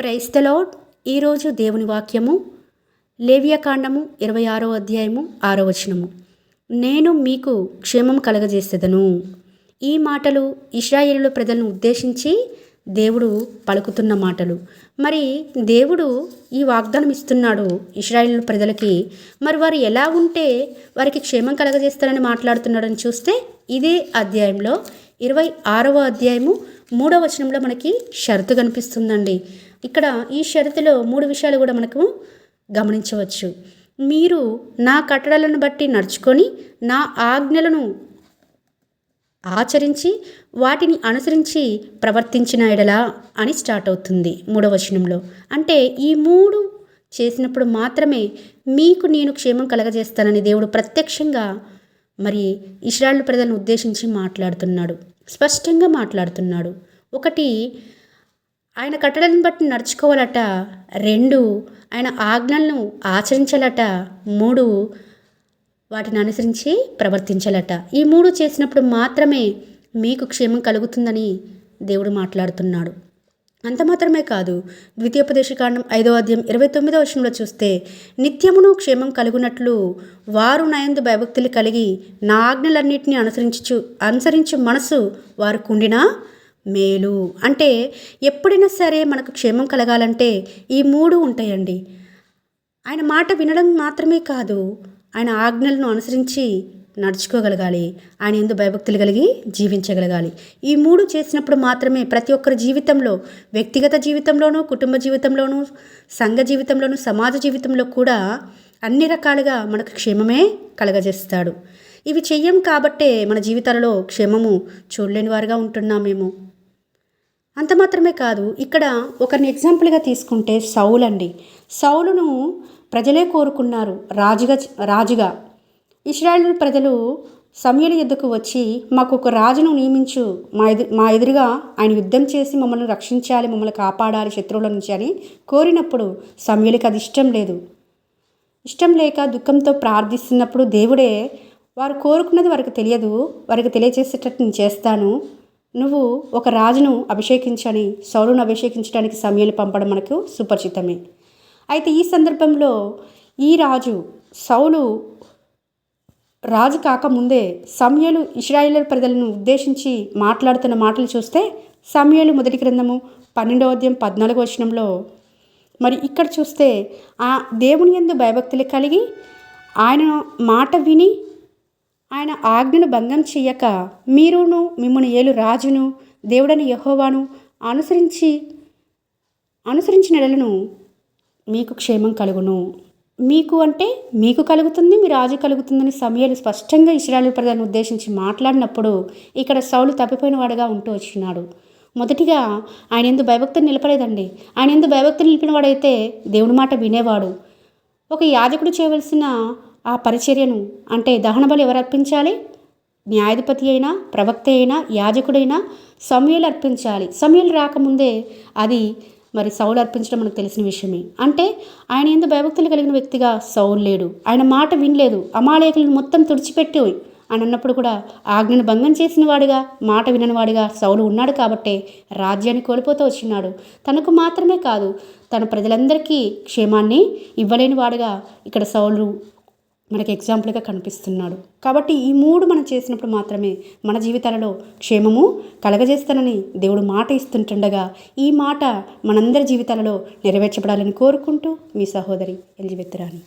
Praise the lord. ఈరోజు దేవుని వాక్యము లేవియాకాండము 26వ అధ్యాయము 6వ వచనము. నేను మీకు క్షేమం కలగజేసేదను. ఈ మాటలు ఇశ్రాయేలు ప్రజలను ఉద్దేశించి దేవుడు పలుకుతున్న మాటలు. మరి దేవుడు ఈ వాగ్దానం ఇస్తున్నాడు ఇశ్రాయేలు ప్రజలకి. మరి వారు ఎలా ఉంటే వారికి క్షేమం కలగజేస్తారని మాట్లాడుతున్నాడని చూస్తే ఇదే అధ్యాయంలో 26వ అధ్యాయము 3వ వచనంలో మనకి షరతు కనిపిస్తుందండి. ఇక్కడ ఈ షరతులో 3 విషయాలు కూడా మనకు గమనించవచ్చు. మీరు నా కట్టడలను బట్టి నడుచుకొని నా ఆజ్ఞలను ఆచరించి వాటిని అనుసరించి ప్రవర్తించిన ఎడలా అని స్టార్ట్ అవుతుంది 3వ వచనంలో. అంటే ఈ 3 చేసినప్పుడు మాత్రమే మీకు నేను క్షేమం కలగజేస్తానని దేవుడు ప్రత్యక్షంగా మరి ఇశ్రాయేలు ప్రజలను ఉద్దేశించి మాట్లాడుతున్నాడు, స్పష్టంగా మాట్లాడుతున్నాడు. 1, ఆయన కట్టడలను బట్టి నడుచుకోవాలట. 2, ఆయన ఆజ్ఞలను ఆచరించాలట. 3, వాటిని అనుసరించి ప్రవర్తించాలట. ఈ 3 చేసినప్పుడు మాత్రమే మీకు క్షేమం కలుగుతుందని దేవుడు మాట్లాడుతున్నాడు. అంత మాత్రమే కాదు, ద్వితీయోపదేశకాండం 5వ అధ్యాయం 29వ వచనంలో చూస్తే నిత్యమును క్షేమం కలుగునట్లు వారు నాయందు భయభక్తులు కలిగి నా ఆజ్ఞలన్నింటినీ అనుసరించు మనసు వారు కుండినా మేలు. అంటే ఎప్పుడైనా సరే మనకు క్షేమం కలగాలంటే ఈ 3 ఉంటాయండి. ఆయన మాట వినడం మాత్రమే కాదు, ఆయన ఆజ్ఞలను అనుసరించి నడుచుకోగలగాలి, ఆయన యందు భయభక్తులు కలిగి జీవించగలగాలి. ఈ 3 చేసినప్పుడు మాత్రమే ప్రతి ఒక్కరి జీవితంలో, వ్యక్తిగత జీవితంలోనూ, కుటుంబ జీవితంలోనూ, సంఘ జీవితంలోనూ, సమాజ జీవితంలో కూడా అన్ని రకాలుగా మనకు క్షేమమే కలగజేస్తాడు. ఇవి చెయ్యం కాబట్టే మన జీవితాలలో క్షేమము చూడలేని వారుగా ఉంటున్నామేమో. అంత మాత్రమే కాదు, ఇక్కడ ఒకరిని ఎగ్జాంపుల్గా తీసుకుంటే సౌలు అండి. సౌలును ప్రజలే కోరుకున్నారు రాజుగా. ఇశ్రాయేలు ప్రజలు సమూయేలు యొద్దకు వచ్చి మాకు ఒక రాజును నియమించు, మా ఎదురుగా ఆయన యుద్ధం చేసి మమ్మల్ని రక్షించాలి, మమ్మల్ని కాపాడాలి శత్రువుల నుంచి అని కోరినప్పుడు సమూయేలుకి అది ఇష్టం లేక దుఃఖంతో ప్రార్థిస్తున్నప్పుడు దేవుడే వారు కోరుకున్నది వారికి తెలియదు, వారికి తెలియజేసేటట్టు నేను చేస్తాను, నువ్వు ఒక రాజును అభిషేకించని సౌలును అభిషేకించడానికి సమూయేలు పంపడం మనకు సుపరిచితమే. అయితే ఈ సందర్భంలో ఈ రాజు సౌలు రాజు కాకముందే సమూయేలు ఇశ్రాయేలు ప్రజలను ఉద్దేశించి మాట్లాడుతున్న మాటలు చూస్తే సమూయేలు మొదటి గ్రంథము 12వ అధ్యాయం 14వ వచనంలో మరి ఇక్కడ చూస్తే ఆ దేవుని యందు భయభక్తులు కలిగి ఆయన మాట విని ఆయన ఆజ్ఞను భంగం చెయ్యక మీరును మిమ్మల్ని ఏలు రాజును దేవుడని యెహోవాను అనుసరించిన ఎడలను మీకు క్షేమం కలుగును. మీకు అంటే మీకు కలుగుతుంది, మీ రాజు కలుగుతుందని సమూయేలు స్పష్టంగా ఇశ్రాయేలు ప్రజలను ఉద్దేశించి మాట్లాడినప్పుడు ఇక్కడ సౌలు తప్పిపోయిన వాడుగా ఉంటూ వచ్చినాడు. మొదటిగా ఆయన యందు భయభక్తులు నిలపలేదండి. ఆయన యందు భయభక్తులు నిలిపిన వాడైతే దేవుని మాట వినేవాడు. ఒక యాజకుడు చేయవలసిన ఆ పరిచర్యను అంటే దహన బలి ఎవరు అర్పించాలి? న్యాయాధిపతి అయినా, ప్రవక్త అయినా, యాజకుడైనా సమూయేలు అర్పించాలి. సమూయేలు రాకముందే అది మరి సౌలు అర్పించడం మనకు తెలిసిన విషయమే. అంటే ఆయన యందు భయభక్తులు కలిగిన వ్యక్తిగా సౌలు లేడు. ఆయన మాట వినలేదు. అమాలేకులను మొత్తం తుడిచిపెట్టి అని అన్నప్పుడు కూడా ఆజ్ఞను భంగం చేసిన వాడిగా, మాట వినని వాడిగా సౌలు ఉన్నాడు. కాబట్టే రాజ్యాన్ని కోల్పోతూ వచ్చినాడు. తనకు మాత్రమే కాదు, తన ప్రజలందరికీ క్షేమాన్ని ఇవ్వలేని వాడుగా ఇక్కడ సౌలు మనకి ఎగ్జాంపుల్గా కనిపిస్తున్నాడు. కాబట్టి ఈ 3 మనం చేసినప్పుడు మాత్రమే మన జీవితాలలో క్షేమము కలగజేస్తానని దేవుడు మాట ఇస్తుంటుండగా ఈ మాట మనందరి జీవితాలలో నెరవేర్చబడాలని కోరుకుంటూ మీ సహోదరి ఎలిజబెత్ రాణి.